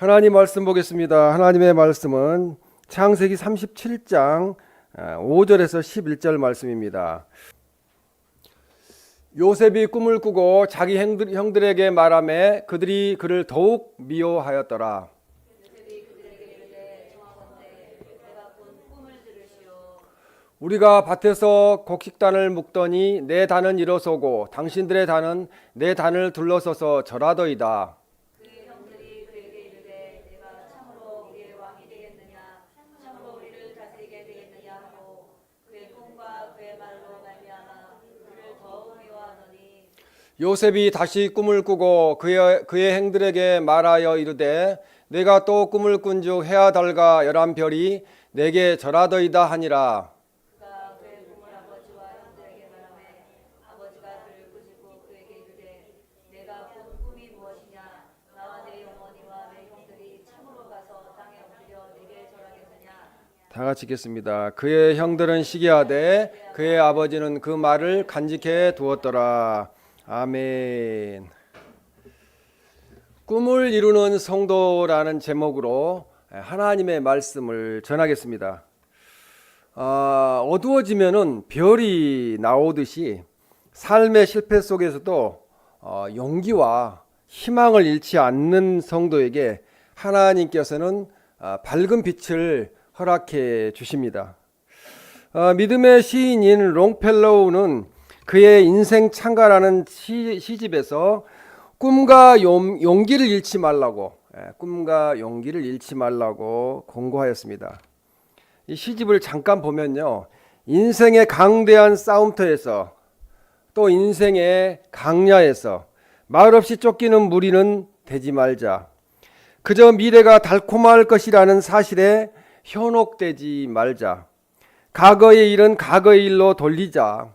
하나님 말씀 보겠습니다. 하나님의 말씀은 창세기 37장 5절에서 11절 말씀입니다. 요셉이 꿈을 꾸고 자기 형들에게 말하매 그들이 그를 더욱 미워하였더라. 우리가 밭에서 곡식단을 묶더니 내 단은 일어서고 당신들의 단은 내 단을 둘러서서 절하더이다. 요셉이 다시 꿈을 꾸고 그의 행들에게 말하여 이르되 내가 또 꿈을 꾼즉 해와 달과 열한 별이 내게 절하더이다 하니라. 다 같이 읽겠습니다. 그의 형들은 시기하되 그의 아버지는 그 말을 간직해 두었더라. 아멘. 꿈을 이루는 성도라는 제목으로 하나님의 말씀을 전하겠습니다. 어두워지면은 별이 나오듯이 삶의 실패 속에서도 용기와 희망을 잃지 않는 성도에게 하나님께서는 밝은 빛을 허락해 주십니다. 믿음의 시인인 롱펠로우는 그의 인생 창가라는 시집에서 꿈과 용기를 잃지 말라고 공고하였습니다. 이 시집을 잠깐 보면요, 인생의 강대한 싸움터에서 또 인생의 강야에서 말없이 쫓기는 무리는 되지 말자. 그저 미래가 달콤할 것이라는 사실에 현혹되지 말자. 과거의 일은 과거의 일로 돌리자.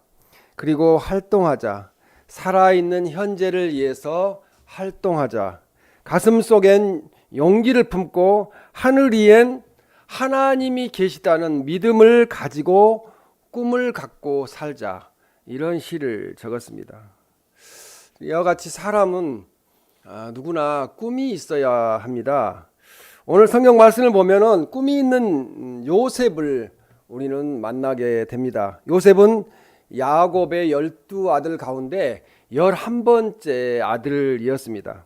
그리고 활동하자. 살아있는 현재를 위해서 활동하자. 가슴 속엔 용기를 품고 하늘 위엔 하나님이 계시다는 믿음을 가지고 꿈을 갖고 살자. 이런 시를 적었습니다. 이와 같이 사람은 누구나 꿈이 있어야 합니다. 오늘 성경 말씀을 보면은 꿈이 있는 요셉을 우리는 만나게 됩니다. 요셉은 야곱의 12아들 가운데 11번째 아들이었습니다.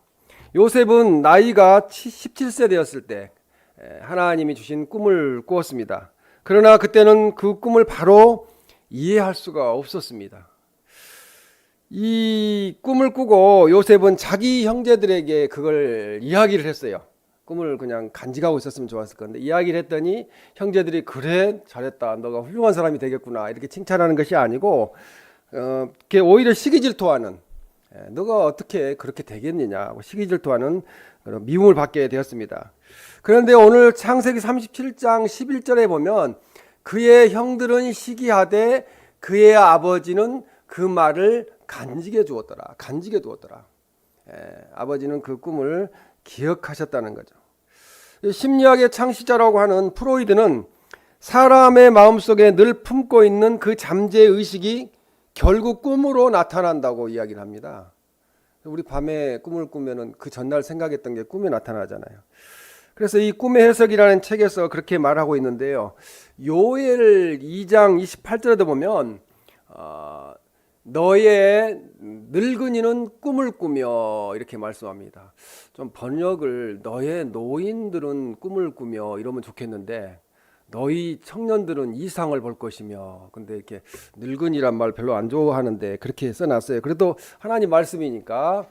요셉은 나이가 17세 되었을 때 하나님이 주신 꿈을 꾸었습니다. 그러나 그때는 그 꿈을 바로 이해할 수가 없었습니다. 이 꿈을 꾸고 요셉은 자기 형제들에게 그걸 이야기를 했어요. 꿈을 그냥 간직하고 있었으면 좋았을 건데 이야기를 했더니 형제들이 그래 잘했다, 너가 훌륭한 사람이 되겠구나 이렇게 칭찬하는 것이 아니고 오히려 시기질투하는, 너가 어떻게 그렇게 되겠느냐 시기질투하는 그런 미움을 받게 되었습니다. 그런데 오늘 창세기 37장 11절에 보면 그의 형들은 시기하되 그의 아버지는 그 말을 간직해 두었더라. 아버지는 그 꿈을 기억하셨다는 거죠. 심리학의 창시자라고 하는 프로이드는 사람의 마음속에 늘 품고 있는 그 잠재의식이 결국 꿈으로 나타난다고 이야기를 합니다. 우리 밤에 꿈을 꾸면은 그 전날 생각했던 게 꿈에 나타나잖아요. 그래서 이 꿈의 해석이라는 책에서 그렇게 말하고 있는데요. 요엘 2장 28절에도 보면 너의 늙은이는 꿈을 꾸며 이렇게 말씀합니다. 좀 번역을 너의 노인들은 꿈을 꾸며 이러면 좋겠는데 너희 청년들은 이상을 볼 것이며, 근데 이렇게 늙은이란 말 별로 안 좋아하는데 그렇게 써놨어요. 그래도 하나님 말씀이니까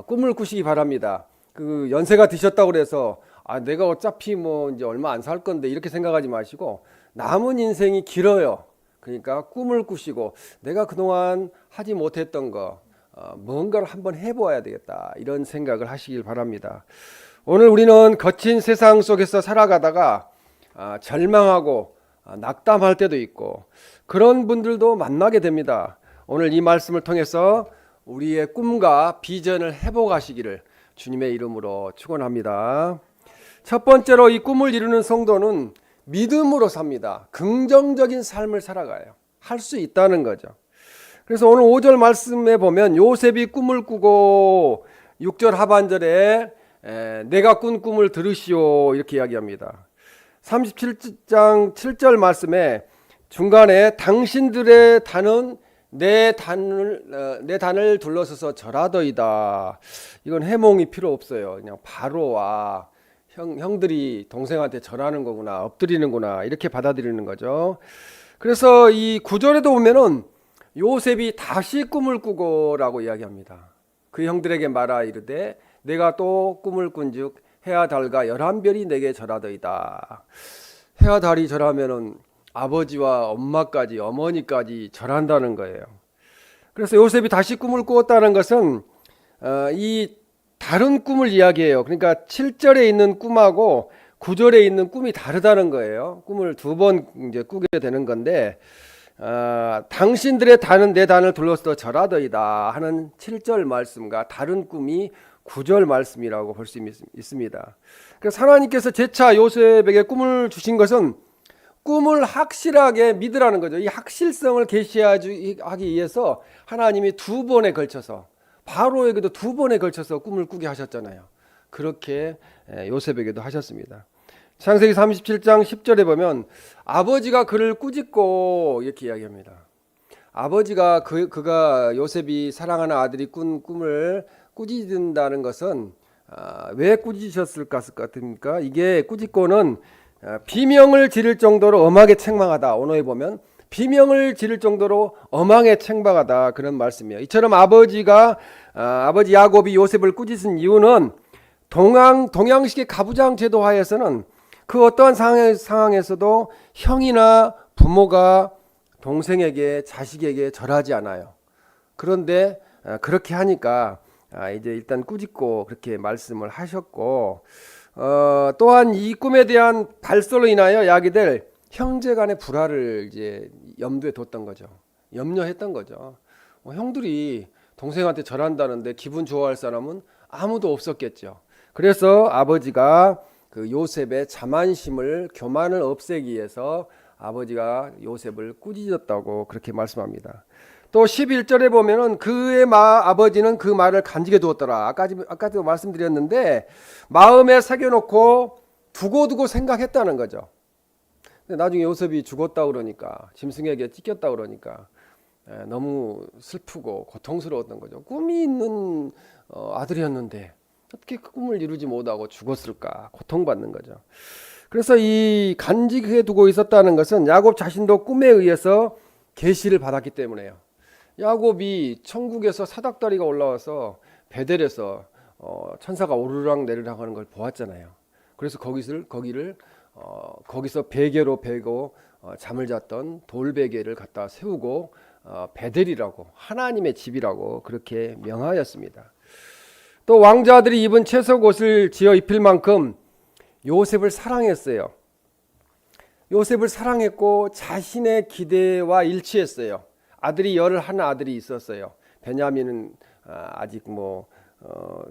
꿈을 꾸시기 바랍니다. 그 연세가 드셨다고 그래서 내가 어차피 뭐 이제 얼마 안 살 건데 이렇게 생각하지 마시고 남은 인생이 길어요. 그러니까 꿈을 꾸시고 내가 그동안 하지 못했던 거 뭔가를 한번 해보아야 되겠다 이런 생각을 하시길 바랍니다. 오늘 우리는 거친 세상 속에서 살아가다가 절망하고 낙담할 때도 있고 그런 분들도 만나게 됩니다. 오늘 이 말씀을 통해서 우리의 꿈과 비전을 회복하시기를 주님의 이름으로 축원합니다. 첫 번째로 이 꿈을 이루는 성도는 믿음으로 삽니다. 긍정적인 삶을 살아가요. 할 수 있다는 거죠. 그래서 오늘 5절 말씀에 보면 요셉이 꿈을 꾸고 6절 하반절에 내가 꾼 꿈을 들으시오 이렇게 이야기합니다. 37장 7절 말씀에 중간에 당신들의 단은 내 단을 둘러서서 절하더이다. 이건 해몽이 필요 없어요. 그냥 바로와 형들이 동생한테 절하는 거구나, 엎드리는구나 이렇게 받아들이는 거죠. 그래서 이 구절에도 보면은 요셉이 다시 꿈을 꾸고라고 이야기합니다. 그 형들에게 말하 이르되 내가 또 꿈을 꾼즉 해와 달과 11별이 내게 절하더이다. 해와 달이 절하면은 아버지와 엄마까지 어머니까지 절한다는 거예요. 그래서 요셉이 다시 꿈을 꾸었다는 것은 이 다른 꿈을 이야기해요. 그러니까 7절에 있는 꿈하고 9절에 있는 꿈이 다르다는 거예요. 꿈을 두 번 이제 꾸게 되는 건데 당신들의 단은 내 단을 둘러서 절하더이다 하는 7절 말씀과 다른 꿈이 9절 말씀이라고 볼 수 있습니다. 그래서 하나님께서 재차 요셉에게 꿈을 주신 것은 꿈을 확실하게 믿으라는 거죠. 이 확실성을 계시하기 위해서 하나님이 두 번에 걸쳐서 바로에게도 두 번에 걸쳐서 꿈을 꾸게 하셨잖아요. 그렇게 요셉에게도 하셨습니다. 창세기 37장 10절에 보면 아버지가 그를 꾸짖고 이렇게 이야기합니다. 아버지가 그가 요셉이 사랑하는 아들이 꾼 꿈을 꾸짖는다는 것은 왜 꾸짖으셨을 것 같습니까? 이게 꾸짖고는 비명을 지를 정도로 엄하게 책망하다. 언어에 보면 비명을 지를 정도로 엄하게 책망하다 그런 말씀이에요. 이처럼 아버지 야곱이 요셉을 꾸짖은 이유는 동양식의 가부장 제도 하에서는 그 어떠한 상황에서도 형이나 부모가 동생에게 자식에게 절하지 않아요. 그런데 그렇게 하니까 이제 일단 꾸짖고 그렇게 말씀을 하셨고 또한 이 꿈에 대한 발설로 인하여 야기될 형제 간의 불화를 이제 염두에 뒀던 거죠. 염려했던 거죠. 형들이 동생한테 절한다는데 기분 좋아할 사람은 아무도 없었겠죠. 그래서 아버지가 그 요셉의 자만심을 교만을 없애기 위해서 아버지가 요셉을 꾸짖었다고 그렇게 말씀합니다. 또 11절에 보면은 그의 아버지는 그 말을 간직해 두었더라. 아까도 말씀드렸는데 마음에 새겨놓고 두고두고 생각했다는 거죠. 근데 나중에 요셉이 죽었다 그러니까 짐승에게 찢겼다 그러니까 너무 슬프고 고통스러웠던 거죠. 꿈이 있는 아들이었는데 어떻게 그 꿈을 이루지 못하고 죽었을까 고통받는 거죠. 그래서 이 간직해 두고 있었다는 것은 야곱 자신도 꿈에 의해서 계시를 받았기 때문에요. 야곱이 천국에서 사닥다리가 올라와서 베델에서 천사가 오르락 내리락 하는 걸 보았잖아요. 그래서 거기서 베개로 베고 잠을 잤던 돌베개를 갖다 세우고 베델이라고 하나님의 집이라고 그렇게 명하였습니다. 또 왕자들이 입은 채석 옷을 지어 입힐 만큼 요셉을 사랑했어요. 요셉을 사랑했고 자신의 기대와 일치했어요. 아들이 11 아들이 있었어요. 베냐민은 아직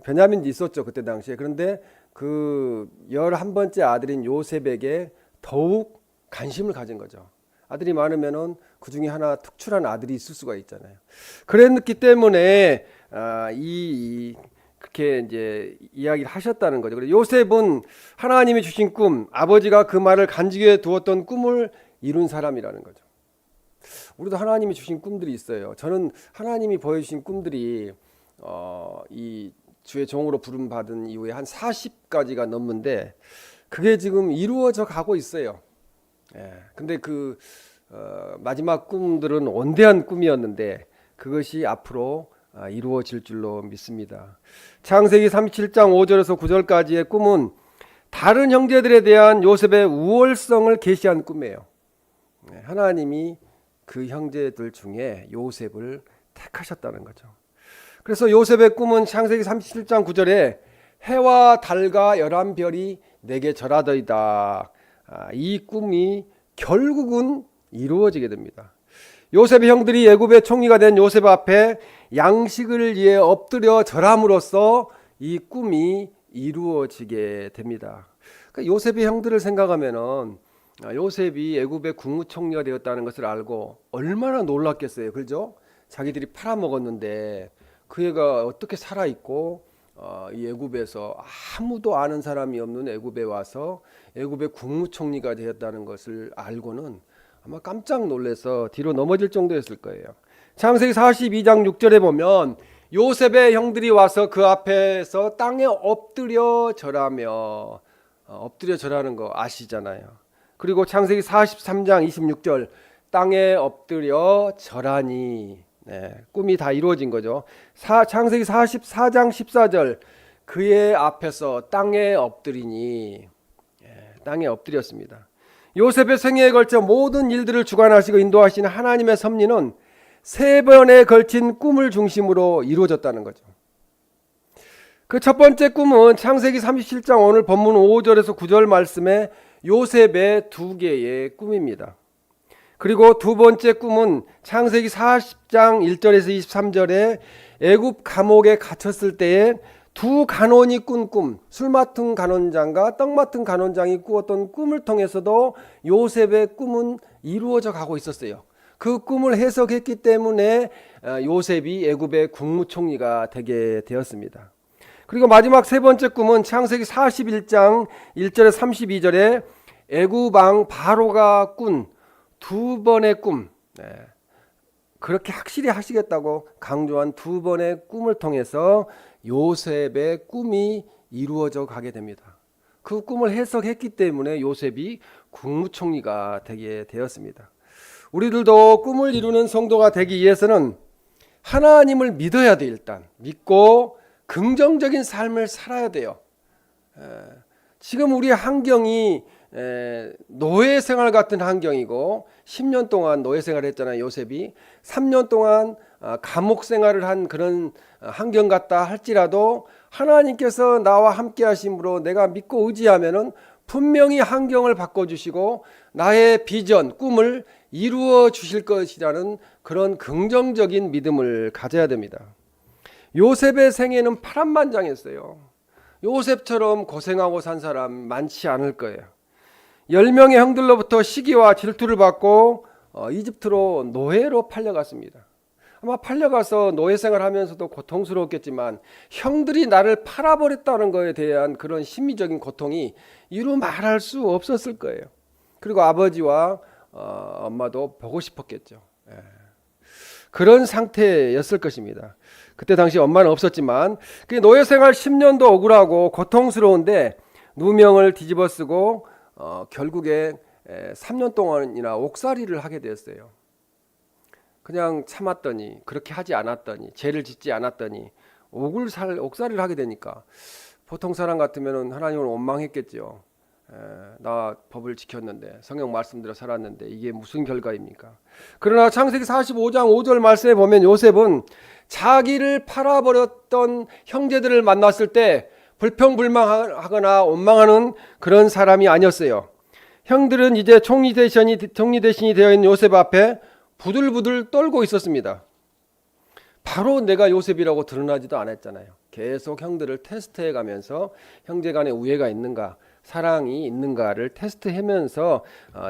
베냐민도 있었죠 그때 당시에. 그런데 그 11번째 아들인 요셉에게 더욱 관심을 가진 거죠. 아들이 많으면은 그 중에 하나 특출한 아들이 있을 수가 있잖아요. 그랬기 때문에 그렇게 이제 이야기를 하셨다는 거죠. 그래서 요셉은 하나님이 주신 꿈, 아버지가 그 말을 간직해 두었던 꿈을 이룬 사람이라는 거죠. 우리도 하나님이 주신 꿈들이 있어요. 저는 하나님이 보여주신 꿈들이 이 주의 종으로 부름 받은 이후에 한 40가지가 넘는데 그게 지금 이루어져 가고 있어요. 근데 그 마지막 꿈들은 원대한 꿈이었는데 그것이 앞으로 이루어질 줄로 믿습니다. 창세기 37장 5절에서 9절까지의 꿈은 다른 형제들에 대한 요셉의 우월성을 계시한 꿈이에요. 하나님이 그 형제들 중에 요셉을 택하셨다는 거죠. 그래서 요셉의 꿈은 창세기 37장 9절에 해와 달과 11별이 내게 절하더이다. 이 꿈이 결국은 이루어지게 됩니다. 요셉의 형들이 애굽의 총리가 된 요셉 앞에 양식을 위해 엎드려 절함으로써 이 꿈이 이루어지게 됩니다. 그러니까 요셉의 형들을 생각하면은 요셉이 애굽의 국무총리가 되었다는 것을 알고 얼마나 놀랐겠어요. 그죠? 자기들이 팔아먹었는데 그 애가 어떻게 살아있고 이 애굽에서 아무도 아는 사람이 없는 애굽에 와서 애굽의 국무총리가 되었다는 것을 알고는 아마 깜짝 놀라서 뒤로 넘어질 정도였을 거예요. 창세기 42장 6절에 보면 요셉의 형들이 와서 그 앞에서 땅에 엎드려 절하며, 엎드려 절하는 거 아시잖아요. 그리고 창세기 43장 26절 땅에 엎드려 절하니, 꿈이 다 이루어진 거죠. 창세기 44장 14절 그의 앞에서 땅에 엎드리니, 땅에 엎드렸습니다. 요셉의 생애에 걸쳐 모든 일들을 주관하시고 인도하시는 하나님의 섭리는 3번에 걸친 꿈을 중심으로 이루어졌다는 거죠. 그 첫 번째 꿈은 창세기 37장 오늘 본문 5절에서 9절 말씀에 요셉의 2개의 꿈입니다. 그리고 두 번째 꿈은 창세기 40장 1절에서 23절에 애굽 감옥에 갇혔을 때에 두 간원이 꾼 꿈, 술 맡은 간원장과 떡 맡은 간원장이 꾸었던 꿈을 통해서도 요셉의 꿈은 이루어져 가고 있었어요. 그 꿈을 해석했기 때문에 요셉이 애굽의 국무총리가 되게 되었습니다. 그리고 마지막 세 번째 꿈은 창세기 41장 1절에 32절에 애굽 왕 바로가 꾼 2번의 꿈, 그렇게 확실히 하시겠다고 강조한 2번의 꿈을 통해서 요셉의 꿈이 이루어져 가게 됩니다. 그 꿈을 해석했기 때문에 요셉이 국무총리가 되게 되었습니다. 우리들도 꿈을 이루는 성도가 되기 위해서는 하나님을 믿어야 돼. 일단 믿고 긍정적인 삶을 살아야 돼요. 지금 우리 환경이 노예 생활 같은 환경이고 10년 동안 노예 생활을 했잖아요. 요셉이 3년 동안 감옥 생활을 한 그런 환경 같다 할지라도 하나님께서 나와 함께 하심으로 내가 믿고 의지하면은 분명히 환경을 바꿔주시고 나의 비전, 꿈을 이루어 주실 것이라는 그런 긍정적인 믿음을 가져야 됩니다. 요셉의 생애는 파란만장했어요. 요셉처럼 고생하고 산 사람 많지 않을 거예요. 10명의 형들로부터 시기와 질투를 받고 이집트로 노예로 팔려갔습니다. 아마 팔려가서 노예 생활하면서도 고통스러웠겠지만 형들이 나를 팔아버렸다는 것에 대한 그런 심리적인 고통이 이루 말할 수 없었을 거예요. 그리고 아버지와 엄마도 보고 싶었겠죠. 그런 상태였을 것입니다. 그때 당시 엄마는 없었지만 노예 생활 10년도 억울하고 고통스러운데 누명을 뒤집어 쓰고 결국에 3년 동안이나 옥살이를 하게 되었어요. 그냥 참았더니, 그렇게 하지 않았더니, 죄를 짓지 않았더니 옥살이를 하게 되니까 보통 사람 같으면 하나님을 원망했겠죠. 나 법을 지켰는데, 성경 말씀대로 살았는데 이게 무슨 결과입니까? 그러나 창세기 45장 5절 말씀에 보면 요셉은 자기를 팔아버렸던 형제들을 만났을 때 불평불만하거나 원망하는 그런 사람이 아니었어요. 형들은 이제 총리 대신이 되어 있는 요셉 앞에 부들부들 떨고 있었습니다. 바로 내가 요셉이라고 드러나지도 않았잖아요. 계속 형들을 테스트해 가면서 형제 간에 우애가 있는가, 사랑이 있는가를 테스트하면서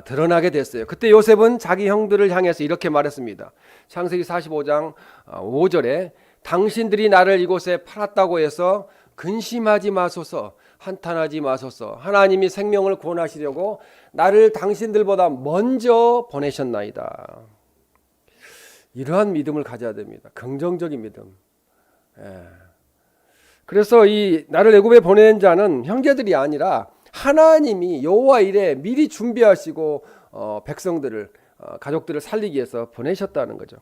드러나게 됐어요. 그때 요셉은 자기 형들을 향해서 이렇게 말했습니다. 창세기 45장 5절에 당신들이 나를 이곳에 팔았다고 해서 근심하지 마소서, 한탄하지 마소서. 하나님이 생명을 구원하시려고 나를 당신들보다 먼저 보내셨나이다. 이러한 믿음을 가져야 됩니다. 긍정적인 믿음. 그래서 이 나를 애굽에 보낸 자는 형제들이 아니라 하나님이 여호와 이레 미리 준비하시고 백성들을 가족들을 살리기 위해서 보내셨다는 거죠.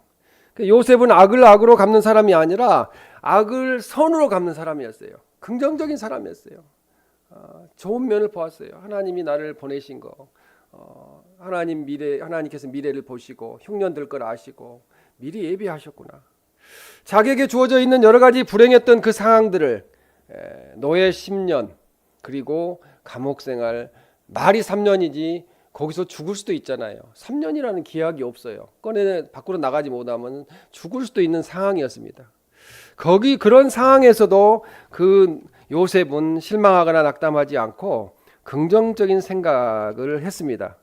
요셉은 악을 악으로 갚는 사람이 아니라 악을 선으로 갚는 사람이었어요. 긍정적인 사람이었어요. 좋은 면을 보았어요. 하나님이 나를 보내신 거, 하나님께서 미래를 보시고 흉년될 걸 아시고 미리 예비하셨구나. 자기에게 주어져 있는 여러 가지 불행했던 그 상황들을 노예 10년 그리고 감옥 생활, 말이 3년이지 거기서 죽을 수도 있잖아요. 3년이라는 기약이 없어요. 밖으로 나가지 못하면 죽을 수도 있는 상황이었습니다. 그런 상황에서도 그 요셉은 실망하거나 낙담하지 않고 긍정적인 생각을 했습니다.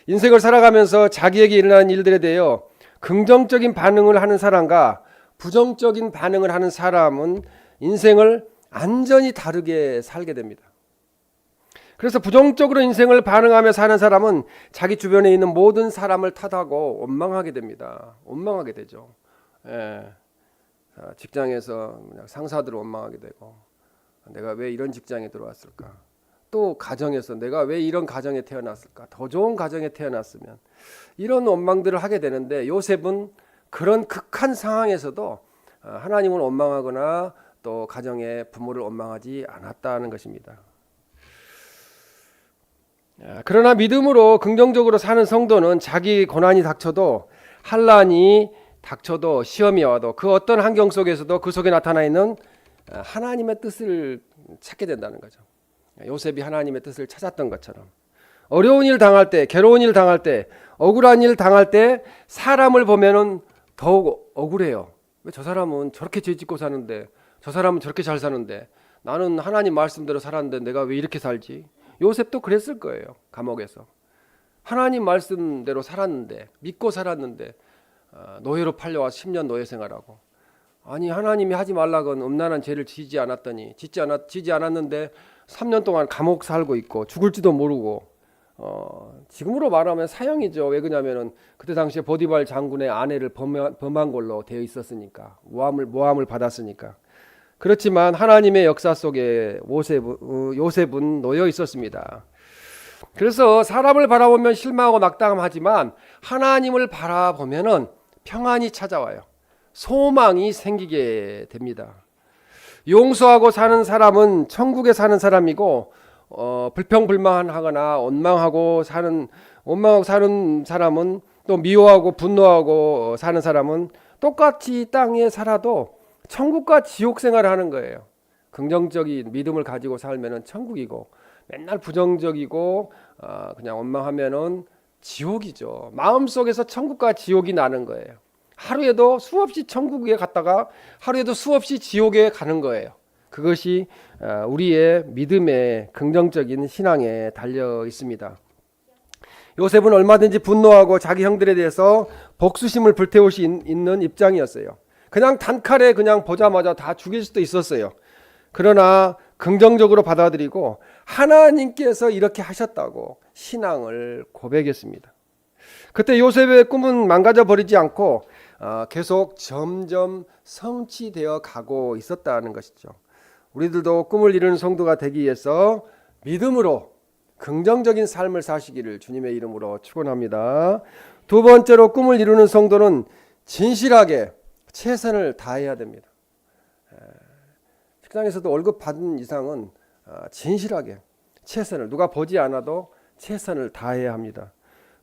인생을 살아가면서 자기에게 일어나는 일들에 대하여 긍정적인 반응을 하는 사람과 부정적인 반응을 하는 사람은 인생을 완전히 다르게 살게 됩니다. 그래서 부정적으로 인생을 반응하며 사는 사람은 자기 주변에 있는 모든 사람을 탓하고 원망하게 됩니다. 원망하게 되죠. 예. 직장에서 상사들을 원망하게 되고, 내가 왜 이런 직장에 들어왔을까? 또 가정에서 내가 왜 이런 가정에 태어났을까? 더 좋은 가정에 태어났으면, 이런 원망들을 하게 되는데, 요셉은 그런 극한 상황에서도 하나님을 원망하거나 또 가정의 부모를 원망하지 않았다는 것입니다. 그러나 믿음으로 긍정적으로 사는 성도는 자기 고난이 닥쳐도, 환난이 닥쳐도, 시험이 와도 그 어떤 환경 속에서도 그 속에 나타나 있는 하나님의 뜻을 찾게 된다는 거죠. 요셉이 하나님의 뜻을 찾았던 것처럼 어려운 일 당할 때, 괴로운 일 당할 때, 억울한 일 당할 때 사람을 보면은 더욱 억울해요. 왜 저 사람은 저렇게 죄짓고 사는데, 저 사람은 저렇게 잘 사는데, 나는 하나님 말씀대로 살았는데 내가 왜 이렇게 살지? 요셉도 그랬을 거예요. 감옥에서 하나님 말씀대로 살았는데, 믿고 살았는데 노예로 팔려와 10년 노예 생활하고, 아니 하나님이 하지 말라건 음란한 죄를 지지 않았더니 지지 않았는데 3년 동안 감옥 살고 있고 죽을지도 모르고, 지금으로 말하면 사형이죠. 왜 그러냐면은 그때 당시에 보디발 장군의 아내를 범한 걸로 되어 있었으니까, 모함을 받았으니까. 그렇지만 하나님의 역사 속에 요셉은 놓여 있었습니다. 그래서 사람을 바라보면 실망하고 낙담하지만 하나님을 바라보면은 평안이 찾아와요. 소망이 생기게 됩니다. 용서하고 사는 사람은 천국에 사는 사람이고, 불평불만하거나 원망하고 사는 사람은, 또 미워하고 분노하고 사는 사람은 똑같이 땅에 살아도 천국과 지옥 생활을 하는 거예요. 긍정적인 믿음을 가지고 살면은 천국이고, 맨날 부정적이고 그냥 원망하면은 지옥이죠. 마음속에서 천국과 지옥이 나는 거예요. 하루에도 수없이 천국에 갔다가 하루에도 수없이 지옥에 가는 거예요. 그것이 우리의 믿음의 긍정적인 신앙에 달려 있습니다. 요셉은 얼마든지 분노하고 자기 형들에 대해서 복수심을 불태울 수 있는 입장이었어요. 그냥 단칼에 그냥 보자마자 다 죽일 수도 있었어요. 그러나 긍정적으로 받아들이고 하나님께서 이렇게 하셨다고 신앙을 고백했습니다. 그때 요셉의 꿈은 망가져 버리지 않고 계속 점점 성취되어 가고 있었다는 것이죠. 우리들도 꿈을 이루는 성도가 되기 위해서 믿음으로 긍정적인 삶을 사시기를 주님의 이름으로 축원합니다. 두 번째로, 꿈을 이루는 성도는 진실하게 최선을 다해야 됩니다. 직장에서도 월급 받은 이상은 진실하게 최선을, 누가 보지 않아도 최선을 다해야 합니다.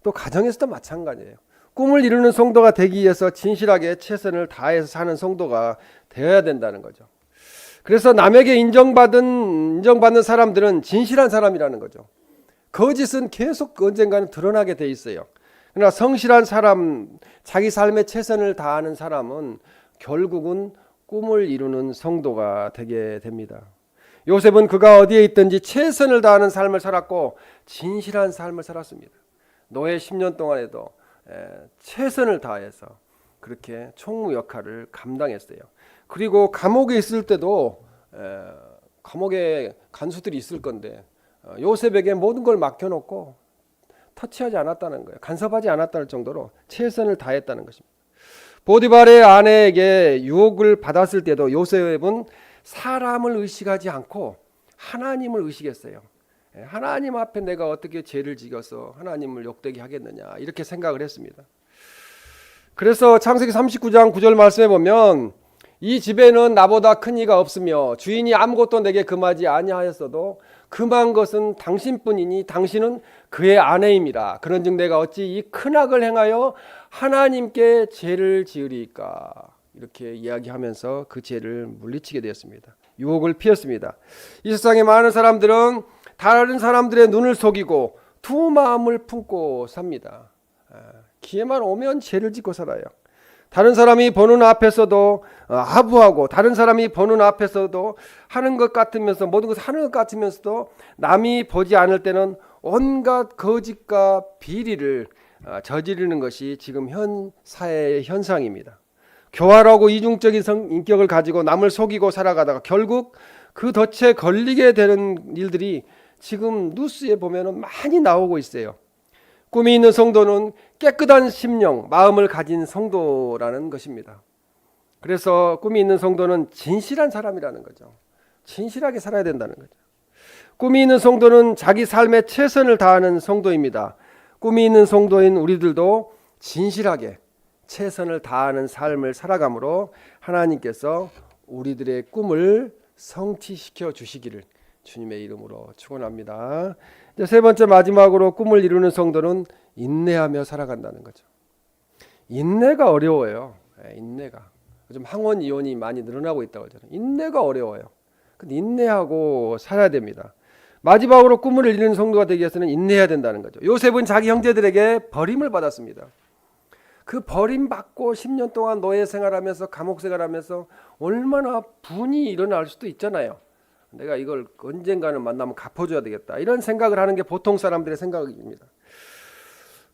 또 가정에서도 마찬가지예요. 꿈을 이루는 성도가 되기 위해서 진실하게 최선을 다해서 사는 성도가 되어야 된다는 거죠. 그래서 남에게 인정받는 사람들은 진실한 사람이라는 거죠. 거짓은 계속 언젠가는 드러나게 돼 있어요. 그러나 성실한 사람, 자기 삶에 최선을 다하는 사람은 결국은 꿈을 이루는 성도가 되게 됩니다. 요셉은 그가 어디에 있든지 최선을 다하는 삶을 살았고 진실한 삶을 살았습니다. 노예 10년 동안에도 최선을 다해서 그렇게 총무 역할을 감당했어요. 그리고 감옥에 있을 때도 감옥에 간수들이 있을 건데 요셉에게 모든 걸 맡겨놓고 터치하지 않았다는 거예요. 간섭하지 않았다는 정도로 최선을 다했다는 것입니다. 보디발의 아내에게 유혹을 받았을 때도 요셉은 사람을 의식하지 않고 하나님을 의식했어요. 하나님 앞에 내가 어떻게 죄를 지어서 하나님을 욕되게 하겠느냐, 이렇게 생각을 했습니다. 그래서 창세기 39장 9절 말씀에 보면, 이 집에는 나보다 큰 이가 없으며 주인이 아무것도 내게 금하지 아니하였어도 금한 것은 당신뿐이니 당신은 그의 아내임이라. 그런즉 내가 어찌 이 큰 악을 행하여 하나님께 죄를 지으리까. 이렇게 이야기하면서 그 죄를 물리치게 되었습니다. 유혹을 피했습니다. 이 세상에 많은 사람들은 다른 사람들의 눈을 속이고 두 마음을 품고 삽니다. 기회만 오면 죄를 짓고 살아요. 다른 사람이 보는 앞에서도 아부하고, 다른 사람이 보는 앞에서도 하는 것 같으면서, 모든 것을 하는 것 같으면서도 남이 보지 않을 때는 온갖 거짓과 비리를 저지르는 것이 지금 현 사회의 현상입니다. 교활하고 이중적인 인격을 가지고 남을 속이고 살아가다가 결국 그 덫에 걸리게 되는 일들이 지금 뉴스에 보면은 많이 나오고 있어요. 꿈이 있는 성도는 깨끗한 심령, 마음을 가진 성도라는 것입니다. 그래서 꿈이 있는 성도는 진실한 사람이라는 거죠. 진실하게 살아야 된다는 거죠. 꿈이 있는 성도는 자기 삶에 최선을 다하는 성도입니다. 꿈이 있는 성도인 우리들도 진실하게 최선을 다하는 삶을 살아감으로 하나님께서 우리들의 꿈을 성취시켜 주시기를 주님의 이름으로 축원합니다. 이제 세 번째 마지막으로 꿈을 이루는 성도는 인내하며 살아간다는 거죠. 인내가 어려워요. 인내가. 요즘 항원 이혼이 많이 늘어나고 있다고 하잖아요. 인내가 어려워요. 근데 인내하고 살아야 됩니다. 마지막으로 꿈을 이루는 성도가 되기 위해서는 인내해야 된다는 거죠. 요셉은 자기 형제들에게 버림을 받았습니다. 그 버림받고 10년 동안 노예 생활하면서 감옥 생활하면서 얼마나 분이 일어날 수도 있잖아요. 내가 이걸 언젠가는 만나면 갚아줘야 되겠다, 이런 생각을 하는 게 보통 사람들의 생각입니다.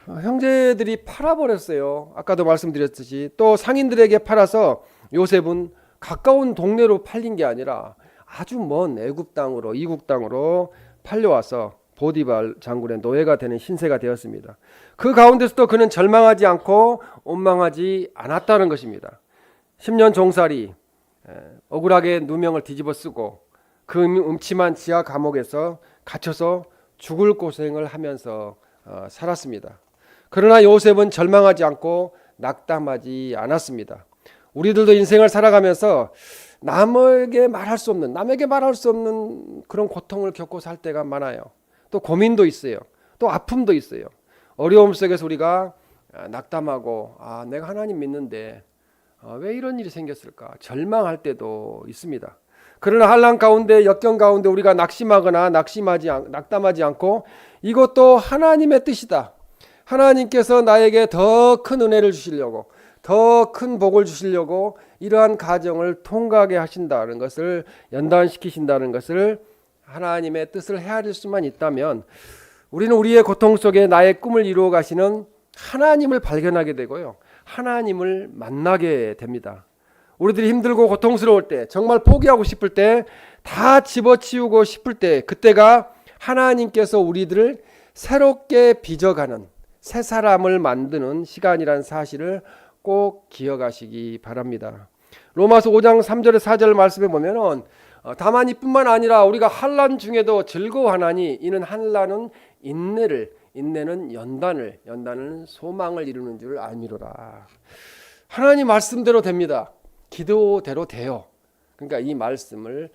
형제들이 팔아버렸어요. 아까도 말씀드렸듯이. 또 상인들에게 팔아서 요셉은 가까운 동네로 팔린 게 아니라 아주 먼 애굽 땅으로, 이국 땅으로 팔려와서 보디발 장군의 노예가 되는 신세가 되었습니다. 그 가운데서도 그는 절망하지 않고 원망하지 않았다는 것입니다. 10년 종살이, 억울하게 누명을 뒤집어 쓰고 그 음침한 지하 감옥에서 갇혀서 죽을 고생을 하면서 살았습니다. 그러나 요셉은 절망하지 않고 낙담하지 않았습니다. 우리들도 인생을 살아가면서 남에게 말할 수 없는 그런 고통을 겪고 살 때가 많아요. 또 고민도 있어요. 또 아픔도 있어요. 어려움 속에서 우리가 낙담하고, 내가 하나님 믿는데 왜 이런 일이 생겼을까? 절망할 때도 있습니다. 그러나 한란 가운데, 역경 가운데 우리가 낙심하거나 낙담하지 않고 이것도 하나님의 뜻이다. 하나님께서 나에게 더 큰 은혜를 주시려고, 더 큰 복을 주시려고 이러한 과정을 통과하게 하신다는 것을, 연단시키신다는 것을, 하나님의 뜻을 헤아릴 수만 있다면 우리는 우리의 고통 속에 나의 꿈을 이루어 가시는 하나님을 발견하게 되고요, 하나님을 만나게 됩니다. 우리들이 힘들고 고통스러울 때, 정말 포기하고 싶을 때, 다 집어치우고 싶을 때, 그때가 하나님께서 우리들을 새롭게 빚어가는, 새 사람을 만드는 시간이라는 사실을 꼭 기억하시기 바랍니다. 로마서 5장 3절에 4절 말씀에 보면은 다만 이뿐만 아니라 우리가 환난 중에도 즐거워하나니 이는 환난은 인내는 연단은 소망을 이루는 줄 알미로라. 하나님 말씀대로 됩니다. 기도대로 돼요. 그러니까 이 말씀을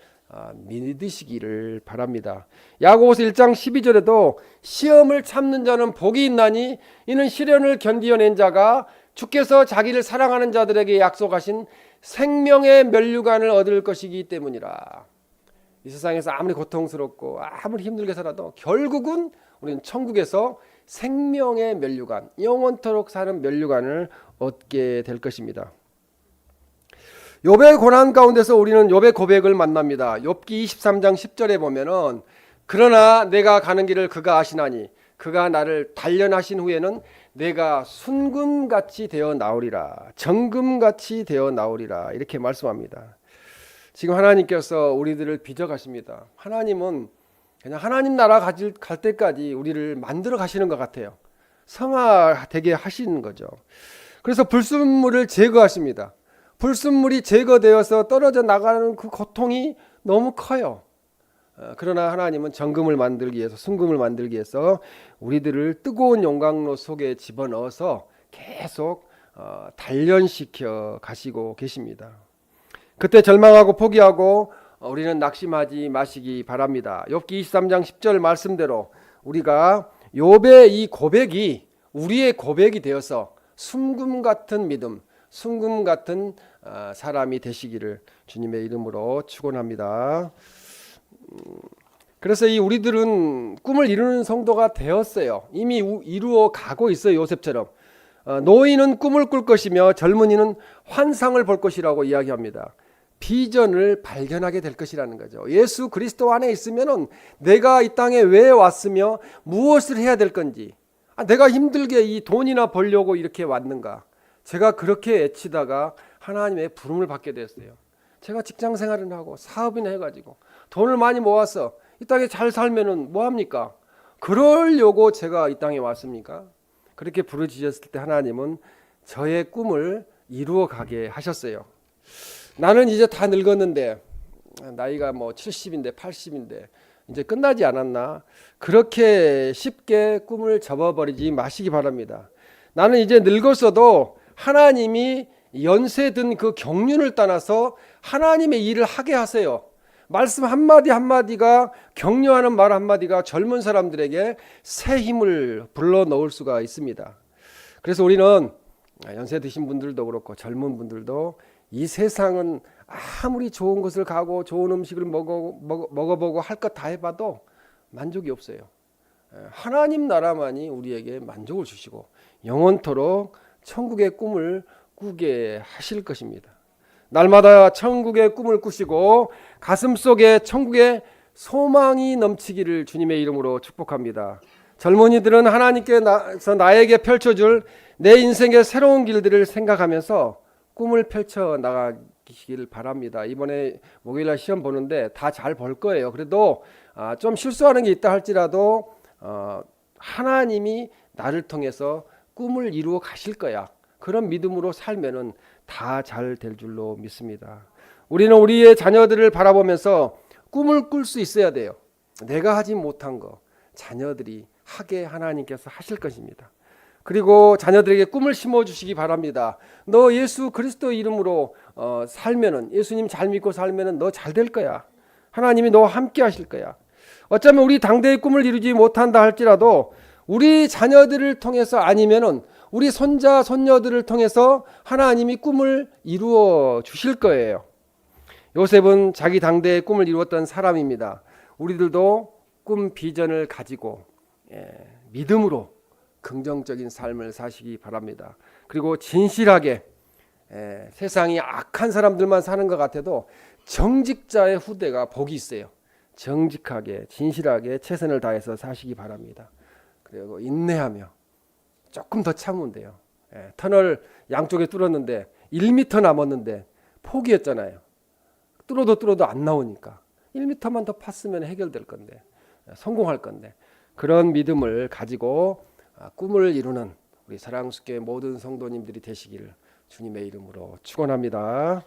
믿으시기를 바랍니다. 야고보서 1장 12절에도 시험을 참는 자는 복이 있나니 이는 시련을 견디어낸 자가 주께서 자기를 사랑하는 자들에게 약속하신 생명의 면류관을 얻을 것이기 때문이라. 이 세상에서 아무리 고통스럽고 아무리 힘들게 살아도 결국은 우리는 천국에서 생명의 면류관, 영원토록 사는 면류관을 얻게 될 것입니다. 욥의 고난 가운데서 우리는 욥의 고백을 만납니다. 욥기 23장 10절에 보면은 그러나 내가 가는 길을 그가 아시나니 그가 나를 단련하신 후에는 내가 순금같이 되어 나오리라, 정금같이 되어 나오리라, 이렇게 말씀합니다. 지금 하나님께서 우리들을 빚어가십니다. 하나님은 그냥 하나님 나라 갈 때까지 우리를 만들어 가시는 것 같아요. 성화되게 하시는 거죠. 그래서 불순물을 제거하십니다. 불순물이 제거되어서 떨어져 나가는 그 고통이 너무 커요. 그러나 하나님은 정금을 만들기 위해서, 순금을 만들기 위해서 우리들을 뜨거운 용광로 속에 집어넣어서 계속 단련시켜 가시고 계십니다. 그때 절망하고 포기하고 우리는 낙심하지 마시기 바랍니다. 욥기 23장 10절 말씀대로 우리가 욥의 이 고백이 우리의 고백이 되어서 순금 같은 믿음, 순금 같은 사람이 되시기를 주님의 이름으로 축원합니다. 그래서 이 우리들은 꿈을 이루는 성도가 되었어요. 이미 이루어 가고 있어요. 요셉처럼. 노인은 꿈을 꿀 것이며 젊은이는 환상을 볼 것이라고 이야기합니다. 비전을 발견하게 될 것이라는 거죠. 예수 그리스도 안에 있으면은 내가 이 땅에 왜 왔으며 무엇을 해야 될 건지, 내가 힘들게 이 돈이나 벌려고 이렇게 왔는가, 제가 그렇게 애치다가 하나님의 부름을 받게 되었어요. 제가 직장 생활을 하고 사업이나 해가지고 돈을 많이 모아서 이 땅에 잘 살면은 뭐 합니까? 그러려고 제가 이 땅에 왔습니까? 그렇게 부르짖었을 때 하나님은 저의 꿈을 이루어 가게 하셨어요. 나는 이제 다 늙었는데 나이가 뭐 70인데 80인데 이제 끝나지 않았나? 그렇게 쉽게 꿈을 접어버리지 마시기 바랍니다. 나는 이제 늙었어도 하나님이 연세 든 그 경륜을 떠나서 하나님의 일을 하게 하세요. 말씀 한마디 한마디가, 격려하는 말 한마디가 젊은 사람들에게 새 힘을 불러넣을 수가 있습니다. 그래서 우리는 연세 드신 분들도 그렇고 젊은 분들도 이 세상은 아무리 좋은 것을 가고 좋은 음식을 먹어보고 할 것 다 해봐도 만족이 없어요. 하나님 나라만이 우리에게 만족을 주시고 영원토록 천국의 꿈을 꾸게 하실 것입니다. 날마다 천국의 꿈을 꾸시고 가슴속에 천국의 소망이 넘치기를 주님의 이름으로 축복합니다. 젊은이들은 하나님께서 나에게 펼쳐줄 내 인생의 새로운 길들을 생각하면서 꿈을 펼쳐 나가시길 바랍니다. 이번에 목요일날 시험 보는데 다 잘 볼 거예요. 그래도 좀 실수하는 게 있다 할지라도 하나님이 나를 통해서 꿈을 이루어 가실 거야. 그런 믿음으로 살면은 다 잘 될 줄로 믿습니다. 우리는 우리의 자녀들을 바라보면서 꿈을 꿀 수 있어야 돼요. 내가 하지 못한 거 자녀들이 하게 하나님께서 하실 것입니다. 그리고 자녀들에게 꿈을 심어주시기 바랍니다. 너 예수 그리스도 이름으로 살면은, 예수님 잘 믿고 살면은 너 잘 될 거야. 하나님이 너와 함께 하실 거야. 어쩌면 우리 당대의 꿈을 이루지 못한다 할지라도 우리 자녀들을 통해서 아니면은 우리 손자 손녀들을 통해서 하나님이 꿈을 이루어 주실 거예요. 요셉은 자기 당대의 꿈을 이루었던 사람입니다. 우리들도 꿈 비전을 가지고 믿음으로 긍정적인 삶을 사시기 바랍니다. 그리고 진실하게, 세상이 악한 사람들만 사는 것 같아도 정직자의 후대가 복이 있어요. 정직하게 진실하게 최선을 다해서 사시기 바랍니다. 그리고 인내하며 조금 더 참으면 돼요. 터널 양쪽에 뚫었는데 1m 남았는데 포기했잖아요. 뚫어도 안 나오니까 1m만 더 팠으면 해결될 건데, 성공할 건데, 그런 믿음을 가지고 꿈을 이루는 우리 사랑스럽게 모든 성도님들이 되시기를 주님의 이름으로 축원합니다.